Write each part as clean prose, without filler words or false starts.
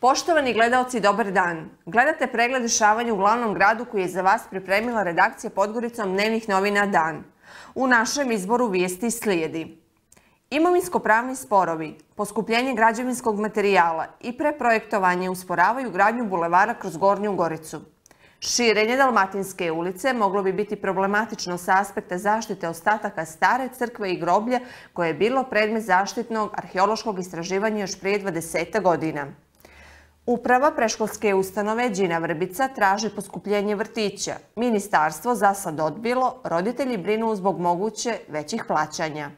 Poštovani gledaoci, dobar dan. Gledate pregled dešavanja u glavnom gradu koji je za vas pripremila redakcija Podgoricom dnevnih novina Dan. U našem izboru vijesti slijedi imovinsko-pravni sporovi, poskupljenje građevinskog materijala i preprojektovanje usporavaju gradnju bulevara kroz Gornju Goricu. Širenje Dalmatinske ulice moglo bi biti problematično sa aspekta zaštite ostataka stare crkve i groblja koje je bilo predmet zaštitnog arheološkog istraživanja još prije 20 godina. Uprava preškolske ustanove Đina Vrbica traži poskupljenje vrtića. Ministarstvo za sad odbilo, roditelji brinu zbog moguće većih plaćanja.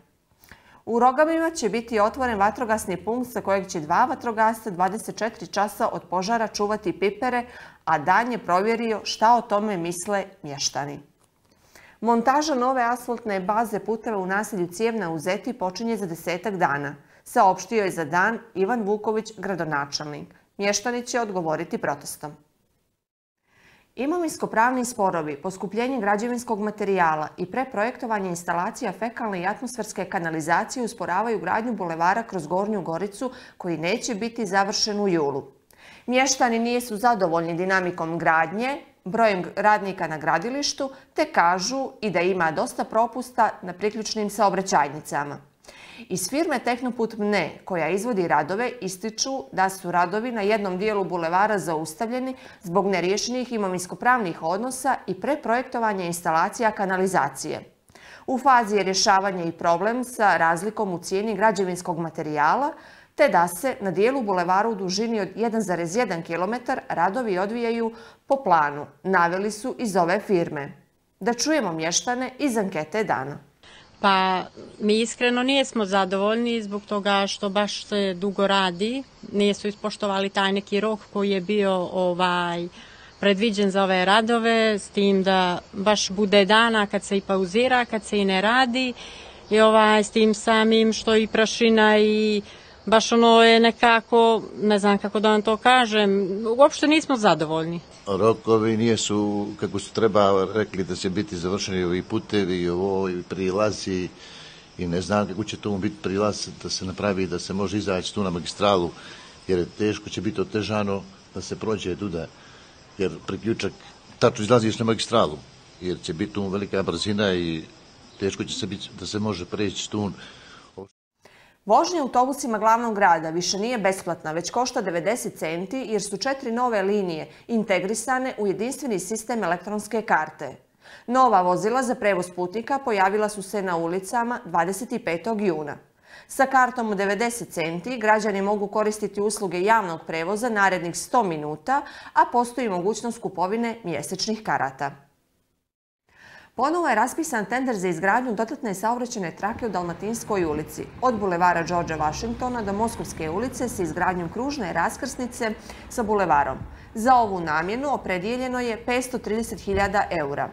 U Rogavima će biti otvoren vatrogasni punkt sa kojeg će 2 vatrogasca 24 časa od požara čuvati pipere, a Dan je provjerio šta o tome misle mještani. Montaža nove asfaltne baze puteva u naselju Cijevna u Zeti počinje za 10 dana, saopštio je za Dan Ivan Vuković, gradonačelnik. Mještani će odgovoriti protestom. Imovinsko-pravni sporovi, poskupljenje građevinskog materijala i preprojektovanje instalacija fekalne i atmosferske kanalizacije usporavaju gradnju bulevara kroz Gornju Goricu koji neće biti završen u julu. Mještani nisu zadovoljni dinamikom gradnje, brojem radnika na gradilištu, te kažu i da ima dosta propusta na priključnim saobraćajnicama. Iz firme Tehnoput Mne, koja izvodi radove, ističu da su radovi na jednom dijelu bulevara zaustavljeni zbog neriješenih imovinsko-pravnih odnosa i preprojektovanja instalacija kanalizacije. U fazi je rješavanje i problem sa razlikom u cijeni građevinskog materijala, te da se na dijelu bulevara u dužini od 1,1 km radovi odvijaju po planu, naveli su iz ove firme. Da čujemo mještane iz ankete Dana. Pa mi iskreno nismo zadovoljni zbog toga što baš se dugo radi, nisu ispoštovali taj neki rok koji je bio predviđen za ove radove, s tim da baš bude dana kad se i pauzira, kad se i ne radi i s tim samim što i prašina i baš ono je nekako, ne znam kako da vam to kažem, uopšte nismo zadovoljni. Rokovi nisu kako su treba, rekli da će biti završeni ovi putevi i prilazi i ne znam kako će to biti prilaz da se napravi, da se može izaći tu na magistralu, jer teško će biti otežano da se prođe tuda, jer priključak tačno izlaziš na magistralu, jer će biti tu velika brzina i teško će se biti da se može preći tu. Vožnja autobusima glavnog grada više nije besplatna, već košta 90 centi jer su 4 nove linije integrisane u jedinstveni sistem elektronske karte. Nova vozila za prevoz putnika pojavila su se na ulicama 25. juna. Sa kartom od 90 centi građani mogu koristiti usluge javnog prevoza narednih 100 minuta, a postoji mogućnost kupovine mjesečnih karata. Ponovo je raspisan tender za izgradnju dodatne saobraćajne trake u Dalmatinskoj ulici. Od bulevara Đorđa Vašingtona do Moskovske ulice sa izgradnjom kružne raskrsnice sa bulevarom. Za ovu namjenu opredijeljeno je 530.000 eura.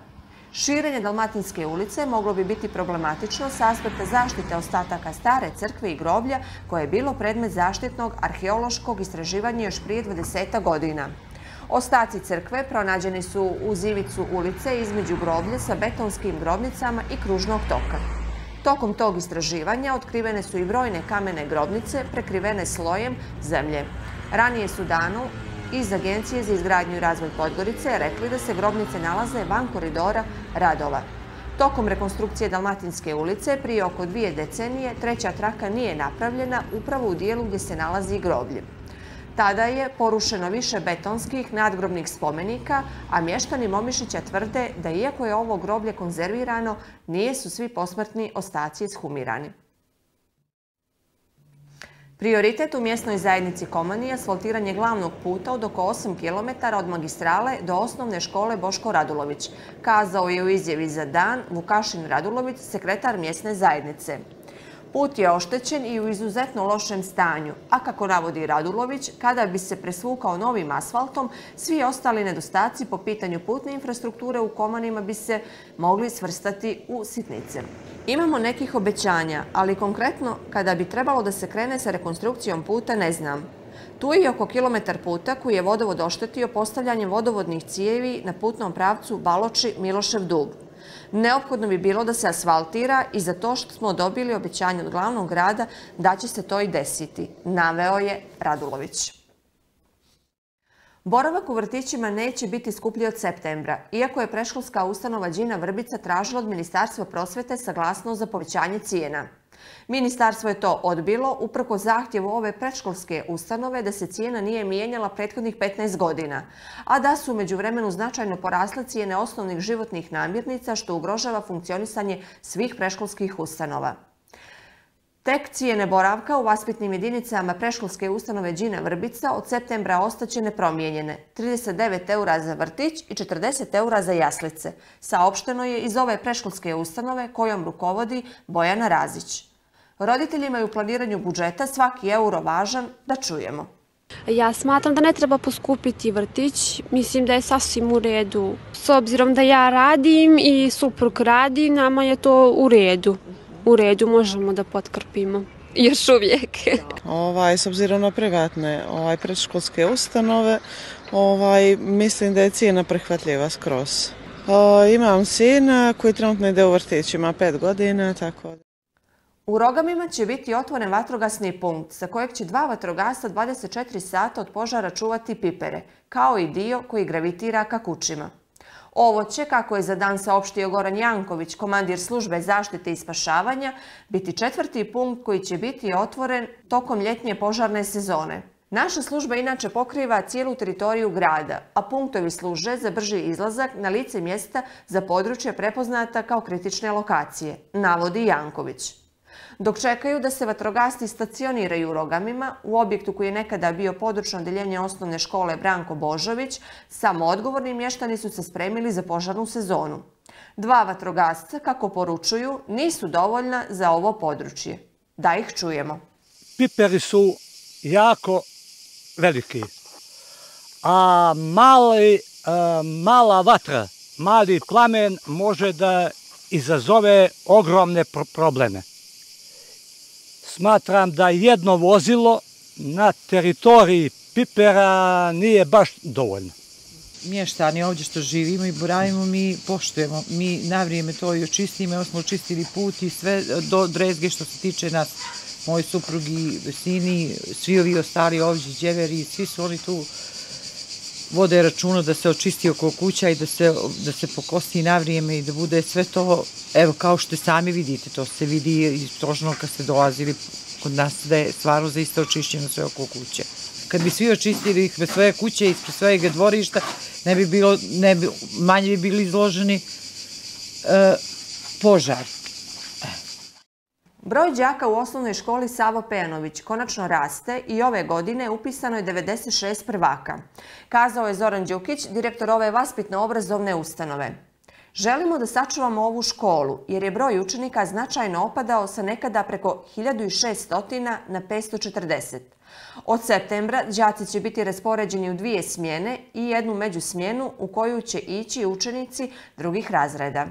Širenje Dalmatinske ulice moglo bi biti problematično sa aspekta zaštite ostataka stare crkve i groblja koje je bilo predmet zaštitnog arheološkog istraživanja još prije 20 godina. Ostaci crkve pronađeni su uz ivicu ulice između groblja sa betonskim grobnicama i kružnog toka. Tokom tog istraživanja otkrivene su i brojne kamene grobnice prekrivene slojem zemlje. Ranije su Danu iz Agencije za izgradnju i razvoj Podgorice rekli da se grobnice nalaze van koridora radova. Tokom rekonstrukcije Dalmatinske ulice prije oko 2 decenije treća traka nije napravljena upravo u dijelu gdje se nalazi groblje. Tada je porušeno više betonskih nadgrobnih spomenika, a mještani Momišića tvrde da iako je ovo groblje konzervirano, nisu svi posmrtni ostaci ekshumirani. Prioritet u mjesnoj zajednici Koman je asfaltiranje glavnog puta od oko 8 km od magistrale do osnovne škole Boško Radulović, kazao je u izjavi za Dan Vukašin Radulović, sekretar mjesne zajednice. Put je oštećen i u izuzetno lošem stanju, a kako navodi Radulović, kada bi se presvukao novim asfaltom, svi ostali nedostaci po pitanju putne infrastrukture u Komanima bi se mogli svrstati u sitnice. Imamo nekih obećanja, ali konkretno kada bi trebalo da se krene sa rekonstrukcijom puta ne znam. Tu je i oko kilometar puta koji je vodovod oštetio postavljanjem vodovodnih cijevi na putnom pravcu Baloči-Milošev Dub. Neophodno bi bilo da se asfaltira i za to što smo dobili obećanje od glavnog grada da će se to i desiti, naveo je Radulović. Boravak u vrtićima neće biti skuplji od septembra, iako je predškolska ustanova Đina Vrbica tražila od Ministarstva prosvete saglasnost za povećanje cijena. Ministarstvo je to odbilo uprkos zahtjevu ove predškolske ustanove da se cijena nije mijenjala prethodnih 15 godina, a da su u međuvremenu značajno porasle cijene osnovnih životnih namirnica što ugrožava funkcionisanje svih predškolskih ustanova. Tek cijene boravka u vaspitnim jedinicama predškolske ustanove Đina Vrbica od septembra ostaće nepromijenjene. 39 € za vrtić i 40 € za jaslice. Saopšteno je iz ove predškolske ustanove kojom rukovodi Bojana Razić. Roditeljima je u planiranju budžeta svaki euro važan, da čujemo. Ja smatram da ne treba poskupiti vrtić. Mislim da je sasvim u redu. S obzirom da ja radim i suprug radi, nama je to u redu. U redu možemo da potkrpimo. Još uvijek. S obzirom na privatne predškolske ustanove, mislim da je cijena prihvatljiva skroz. Imam sina koji trenutno ide u vrtić, ima 5 godina, tako da. U Rogamima će biti otvoren vatrogasni punkt sa kojeg će 2 vatrogasca 24 sata od požara čuvati pipere, kao i dio koji gravitira ka kućima. Ovo će, kako je za dan saopštio Goran Janković, komandir službe zaštite i spašavanja, biti 4. punkt koji će biti otvoren tokom ljetnje požarne sezone. Naša služba inače pokriva cijelu teritoriju grada, a punktovi služe za brži izlazak na lice mjesta za područje prepoznata kao kritične lokacije, navodi Janković. Dok čekaju da se vatrogasci stacioniraju u Rogamima, u objektu koji je nekada bio područno odeljenje osnovne škole Branko Božović, samo odgovorni mještani su se spremili za požarnu sezonu. 2 vatrogasca, kako poručuju, nisu dovoljna za ovo područje. Da ih čujemo. Piperi su jako veliki, a mala vatra, mali plamen može da izazove ogromne probleme. Smatram da jedno vozilo na teritoriji pipera nije baš dovoljno. Mještani ovdje što živimo i boravimo, mi poštujemo. Mi na vrijeme to i očistimo. Evo smo očistili put i sve do drezge što se tiče nas. Moji suprugi, sini, svi ovi ostali ovdje, djeveri, svi su oni tu vode računa da se očisti oko kuća i da se pokosi na vrijeme i da bude sve to, evo kao što sami vidite, to se vidi istrožno kad ste dolazili kod nas da je stvarno zaista očišćeno sve oko kuće. Kad bi svi očistili ispred svoje kuće i ispred svojeg dvorišta, manje bi bili izloženi požar. Broj đaka u osnovnoj školi Savo Pejanović konačno raste i ove godine upisano je 96 prvaka, kazao je Zoran Đukić, direktor ove vaspitno-obrazovne ustanove. Želimo da sačuvamo ovu školu jer je broj učenika značajno opadao sa nekada preko 1600 na 540. Od septembra đaci će biti raspoređeni u 2 smjene i 1 međusmjenu u koju će ići učenici drugih razreda.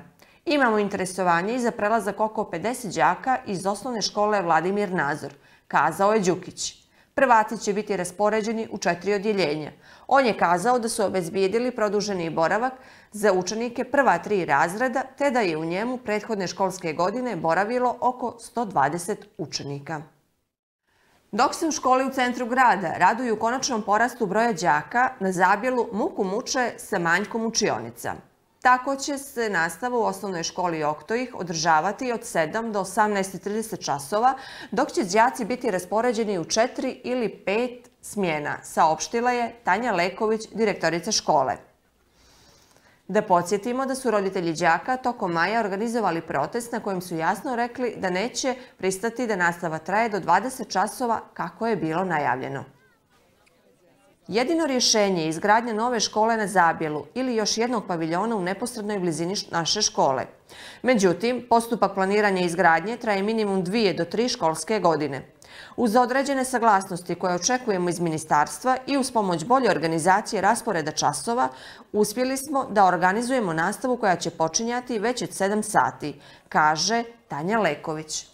Imamo interesovanje i za prelazak oko 50 đaka iz osnovne škole Vladimir Nazor, kazao je Đukić. Prvaci će biti raspoređeni u 4 odjeljenja. On je kazao da su obezbijedili produženi boravak za učenike prva 3 razreda, te da je u njemu prethodne školske godine boravilo oko 120 učenika. Dok se u školi u centru grada raduju konačnom porastu broja đaka, na Zabjelu muku muče sa manjkom učionica. Tako će se nastava u osnovnoj školi Oktojih održavati od 7 do 18:30 časova, dok će đaci biti raspoređeni u 4 ili 5 smjena, saopštila je Tanja Leković, direktorica škole. Da podsjetimo da su roditelji đaka tokom maja organizovali protest na kojem su jasno rekli da neće pristati da nastava traje do 20 časova kako je bilo najavljeno. Jedino rješenje je izgradnja nove škole na Zabjelu ili još jednog paviljona u neposrednoj blizini naše škole. Međutim, postupak planiranja izgradnje traje minimum 2 do 3 školske godine. Uz određene saglasnosti koje očekujemo iz ministarstva i uz pomoć bolje organizacije rasporeda časova, uspjeli smo da organizujemo nastavu koja će počinjati već od 7 sati, kaže Tanja Leković.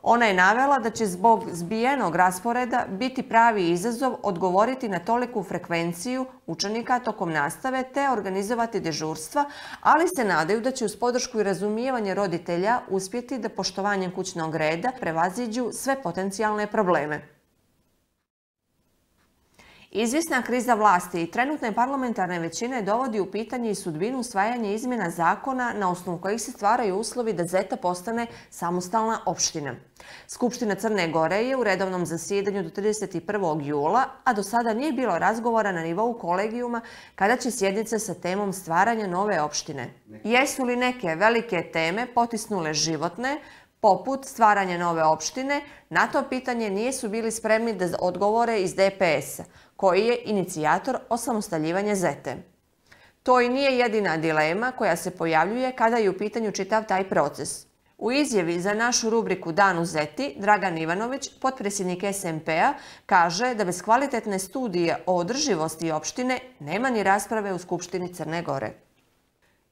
Ona je navela da će zbog zbijenog rasporeda biti pravi izazov odgovoriti na toliku frekvenciju učenika tokom nastave te organizovati dežurstva, ali se nadaju da će uz podršku i razumijevanje roditelja uspjeti da poštovanjem kućnog reda prevaziđu sve potencijalne probleme. Izvjesna kriza vlasti i trenutne parlamentarne većine dovodi u pitanje i sudbinu usvajanja izmjena zakona na osnovu kojih se stvaraju uslovi da Zeta postane samostalna opština. Skupština Crne Gore je u redovnom zasjedanju do 31. jula, a do sada nije bilo razgovora na nivou kolegijuma kada će sjednice sa temom stvaranja nove opštine. Jesu li neke velike teme potisnule životne, poput stvaranja nove opštine? Na to pitanje nisu bili spremni da odgovore iz DPS-a, koji je inicijator osamostaljivanja Zete. To i nije jedina dilema koja se pojavljuje kada je u pitanju čitav taj proces. U izjavi za našu rubriku Dan u Zeti, Dragan Ivanović, potpredsjednik SMP-a, kaže da bez kvalitetne studije o održivosti opštine nema ni rasprave u Skupštini Crne Gore.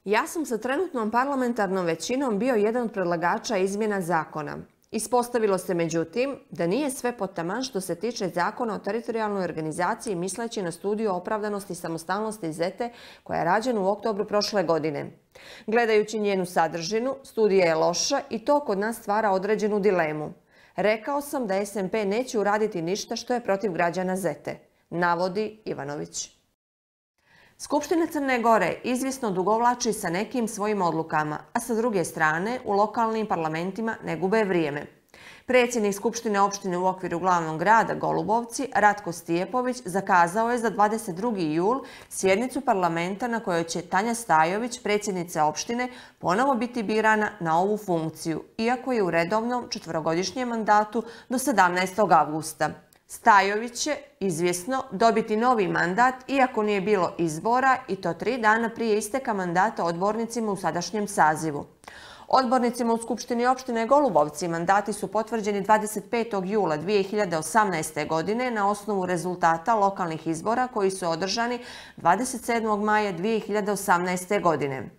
Ja sam sa trenutnom parlamentarnom većinom bio jedan od predlagača izmjena zakona. Ispostavilo se međutim da nije sve potaman što se tiče zakona o teritorijalnoj organizaciji misleći na studiju opravdanosti i samostalnosti Zete koja je rađena u oktobru prošle godine. Gledajući njenu sadržinu, studija je loša i to kod nas stvara određenu dilemu. Rekao sam da SMP neće uraditi ništa što je protiv građana Zete, navodi Ivanović. Skupština Crne Gore izvjesno dugovlači sa nekim svojim odlukama, a sa druge strane u lokalnim parlamentima ne gube vrijeme. Predsjednik Skupštine opštine u okviru glavnog grada Golubovci, Ratko Stijepović, zakazao je za 22. jul sjednicu parlamenta na kojoj će Tanja Stajović, predsjednica opštine, ponovo biti birana na ovu funkciju, iako je u redovnom četverogodišnjem mandatu do 17. avgusta. Stajović će, izvjesno, dobiti novi mandat iako nije bilo izbora i to 3 dana prije isteka mandata odbornicima u sadašnjem sazivu. Odbornicima u Skupštini opštine Golubovci mandati su potvrđeni 25. jula 2018. godine na osnovu rezultata lokalnih izbora koji su održani 27. maja 2018. godine.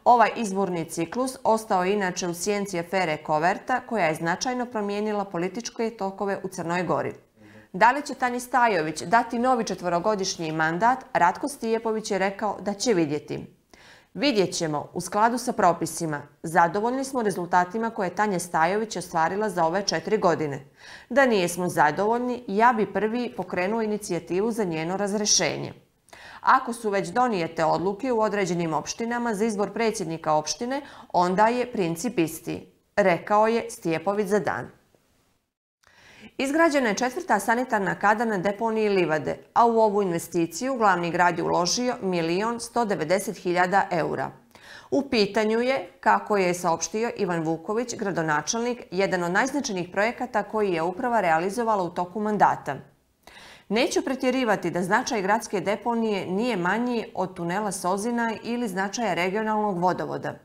Ovaj izborni ciklus ostao je inače u sjenci afere Koverta koja je značajno promijenila političke tokove u Crnoj Gori. Da li će Tanji Stajović dati novi četverogodišnji mandat, Ratko Stijepović je rekao da će vidjeti. Vidjet ćemo u skladu sa propisima. Zadovoljni smo rezultatima koje je Tanja Stajović ostvarila za ove 4 godine. Da nijesmo zadovoljni, ja bi prvi pokrenuo inicijativu za njeno razrešenje. Ako su već donijete odluke u određenim opštinama za izbor predsjednika opštine, onda je princip isti, rekao je Stijepović za Dan. Izgrađena je 4. sanitarna kada na deponiji Livade, a u ovu investiciju glavni grad je uložio 1.190.000 eura. U pitanju je, kako je saopštio Ivan Vuković, gradonačelnik, jedan od najznačajnijih projekata koji je uprava realizovala u toku mandata. Neću pretjerivati da značaj gradske deponije nije manji od tunela Sozina ili značaja regionalnog vodovoda.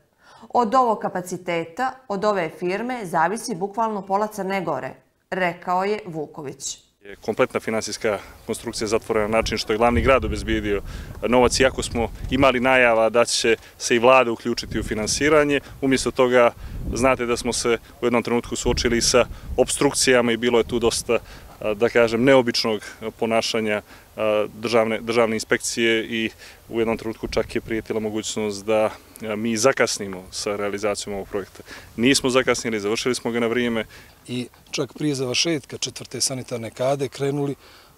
Od ovog kapaciteta, od ove firme, zavisi bukvalno pola Crne Gore, rekao je Vuković. Kompletna finansijska konstrukcija zatvorena na način što je glavni grad obezbijedio novac, iako smo imali najava da će se i vlada uključiti u finansiranje. Umjesto toga, znate da smo se u jednom trenutku suočili sa obstrukcijama i bilo je tu dosta, da kažem, neobičnog ponašanja državne inspekcije i u jednom trenutku čak je prijetila mogućnost da mi zakasnimo sa realizacijom ovog projekta. Nismo zakasnili, završili smo ga na vrijeme. I čak prije završetka 4. sanitarne kade krenuli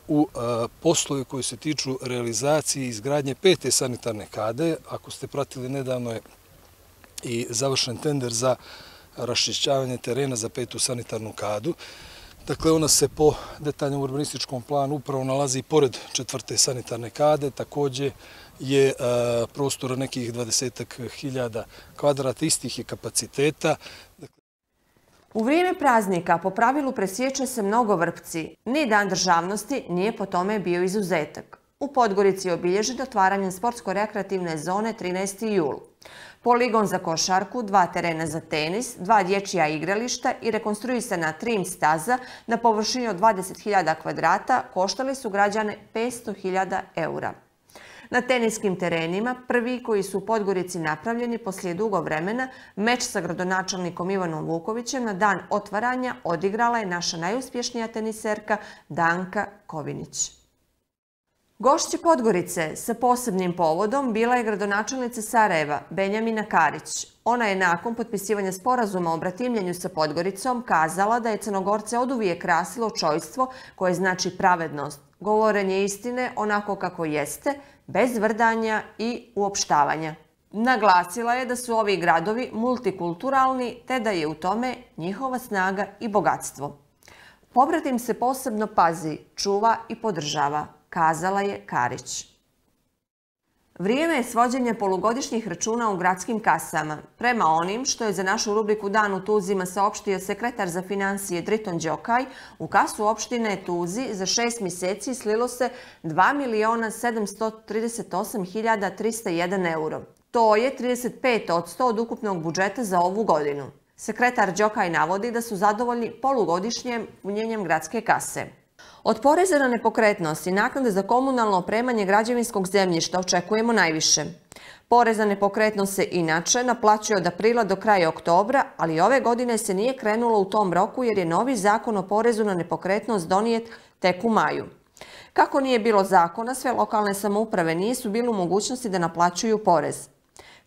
u poslove koji se tiču realizacije i izgradnje 5. sanitarne kade. Ako ste pratili, nedavno je i završen tender za raščišćavanje terena za 5. sanitarnu kadu. Dakle, ona se po detaljnom urbanističkom planu upravo nalazi pored 4. sanitarne kade. Također je prostora nekih 20.000 kvadrata, istih je kapaciteta. U vrijeme praznika po pravilu presječe se mnogo vrpci. Ni Dan državnosti nije po tome bio izuzetak. U Podgorici je obilježen otvaranjem sportsko-rekreativne zone 13. jul. Poligon za košarku, 2 terena za tenis, 2 dječja igrališta i rekonstruisana trim staza na površini od 20.000 kvadrata koštali su građane 500.000 eura. Na teniskim terenima, prvi koji su u Podgorici napravljeni poslije dugo vremena, meč sa gradonačelnikom Ivanom Vukovićem na dan otvaranja odigrala je naša najuspješnija teniserka Danka Kovinić. Gošće Podgorice sa posebnim povodom bila je gradonačelnica Sarajeva, Benjamina Karić. Ona je nakon potpisivanja sporazuma o bratimljenju sa Podgoricom kazala da je Crnogorce oduvijek krasilo čojstvo koje znači pravednost, govorenje istine onako kako jeste, bez vrdanja i uopštavanja. Naglasila je da su ovi gradovi multikulturalni te da je u tome njihova snaga i bogatstvo. Pobratim se posebno pazi, čuva i podržava, kazala je Karić. Vrijeme je svođenja polugodišnjih računa u gradskim kasama. Prema onim što je za našu rubriku Dan u Tuzima saopštio sekretar za finansije Driton Đokaj, u kasu opštine Tuzi za 6 mjeseci slilo se 2.738.301 euro. To je 35% od ukupnog budžeta za ovu godinu. Sekretar Đokaj navodi da su zadovoljni polugodišnjem punjenjem gradske kase. Od poreza na nepokretnost i naknade za komunalno opremanje građevinskog zemljišta očekujemo najviše. Porez na nepokretnost se inače naplaćuje od aprila do kraja oktobra, ali ove godine se nije krenulo u tom roku jer je novi zakon o porezu na nepokretnost donijet tek u maju. Kako nije bilo zakona, sve lokalne samouprave nisu bile u mogućnosti da naplaćuju porez.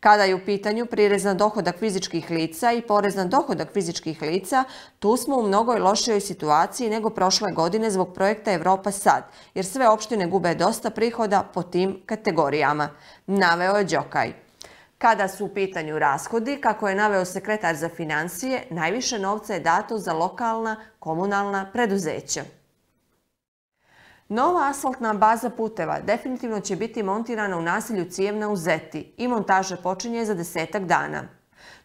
Kada je u pitanju prirez na dohodak fizičkih lica i porez na dohodak fizičkih lica, tu smo u mnogoj lošijoj situaciji nego prošle godine zbog projekta Evropa sad, jer sve opštine gube dosta prihoda po tim kategorijama, naveo je Đokaj. Kada su u pitanju rashodi, kako je naveo sekretar za finansije, najviše novca je dato za lokalna komunalna preduzeća. Nova asfaltna baza puteva definitivno će biti montirana u naselju Cijevna u Zeti i montaža počinje za 10 dana.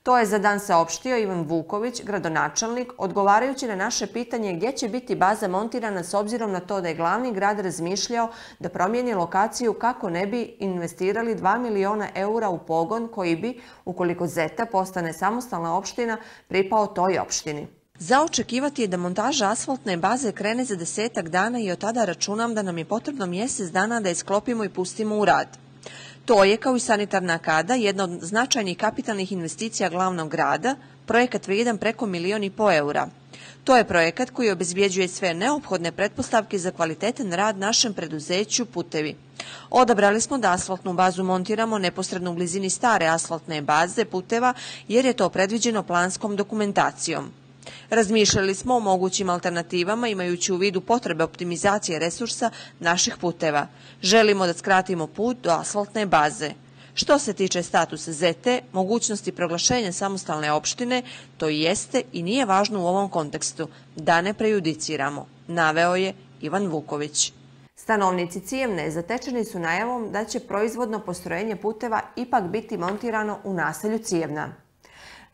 To je za dan saopštio Ivan Vuković, gradonačelnik, odgovarajući na naše pitanje gdje će biti baza montirana s obzirom na to da je glavni grad razmišljao da promijeni lokaciju kako ne bi investirali 2 miliona eura u pogon koji bi, ukoliko Zeta postane samostalna opština, pripao toj opštini. Za očekivati je da montaža asfaltne baze krene za 10 dana i od tada računam da nam je potrebno mjesec dana da je sklopimo i pustimo u rad. To je, kao i sanitarna kada, jedna od značajnih kapitalnih investicija glavnog grada, projekat vrijedan preko 1,5 miliona eura. To je projekat koji obezbjeđuje sve neophodne pretpostavke za kvalitetan rad našem preduzeću Putevi. Odabrali smo da asfaltnu bazu montiramo neposredno u blizini stare asfaltne baze puteva jer je to predviđeno planskom dokumentacijom. Razmišljali smo o mogućim alternativama imajući u vidu potrebe optimizacije resursa naših puteva. Želimo da skratimo put do asfaltne baze. Što se tiče statusa Zete, mogućnosti proglašenja samostalne opštine, to i jeste i nije važno u ovom kontekstu, da ne prejudiciramo, naveo je Ivan Vuković. Stanovnici Cijevne zatečeni su najavom da će proizvodno postrojenje puteva ipak biti montirano u naselju Cijevna.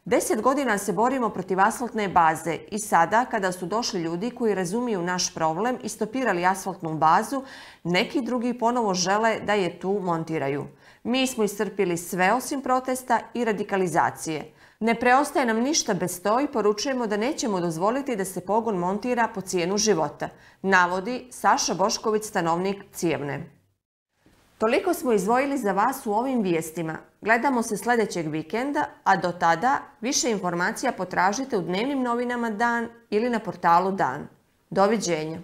10 godina se borimo protiv asfaltne baze i sada, kada su došli ljudi koji razumiju naš problem i stopirali asfaltnu bazu, neki drugi ponovo žele da je tu montiraju. Mi smo iscrpili sve osim protesta i radikalizacije. Ne preostaje nam ništa bez to i poručujemo da nećemo dozvoliti da se pogon montira po cijenu života, navodi Saša Bošković, stanovnik Cijevne. Toliko smo izdvojili za vas u ovim vijestima. Gledamo se sljedećeg vikenda, a do tada više informacija potražite u dnevnim novinama Dan ili na portalu Dan. Doviđenja.